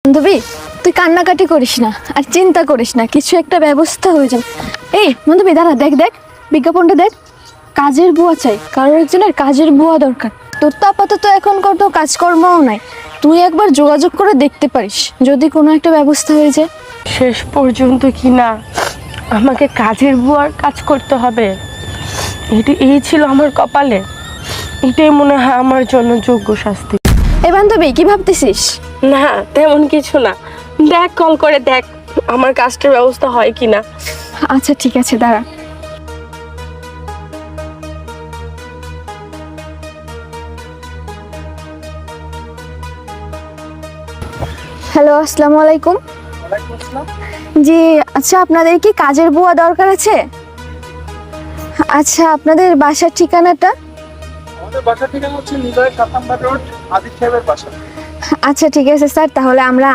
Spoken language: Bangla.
বান্ধবী, তুই কান্নাকাটি করিস না আর চিন্তা করিস না, কিছু একটা ব্যবস্থা হয়ে যাবে। এই বান্ধবী দাঁড়া, দেখ দেখ বিজ্ঞাপনটা দেখ, কাজের বুয়া চাই, কারোর একজনের কাজের বুয়া দরকার। তোর তো আপাতত এখন কোনো কাজকর্মও নাই, তুই একবার যোগাযোগ করে দেখতে পারিস যদি কোনো একটা ব্যবস্থা হয়ে যায়। শেষ পর্যন্ত কি না আমাকে কাজের বুয়ার কাজ করতে হবে? এই ছিল আমার কপালে, এটাই মনে হয় আমার জন্য যোগ্য শাস্তি। এই বান্ধবী কি ভাবতেছিস? না তেমন কিছু না, দেখ কল করে দেখ আমার কাজটার ব্যবস্থা হয় কি না। আচ্ছা ঠিক আছে, দাঁড়া। হ্যালো, আসসালামু আলাইকুম। জি আচ্ছা, আপনাদের কি কাজের বুয়া দরকার আছে? আচ্ছা, আপনাদের বাসার ঠিকানাটা? আমাদের বাসার ঠিকানা হচ্ছে নিলয় 7 নম্বর রোড, আদিত সাহেবের বাসা। আচ্ছা ঠিক আছে স্যার, তাহলে আমরা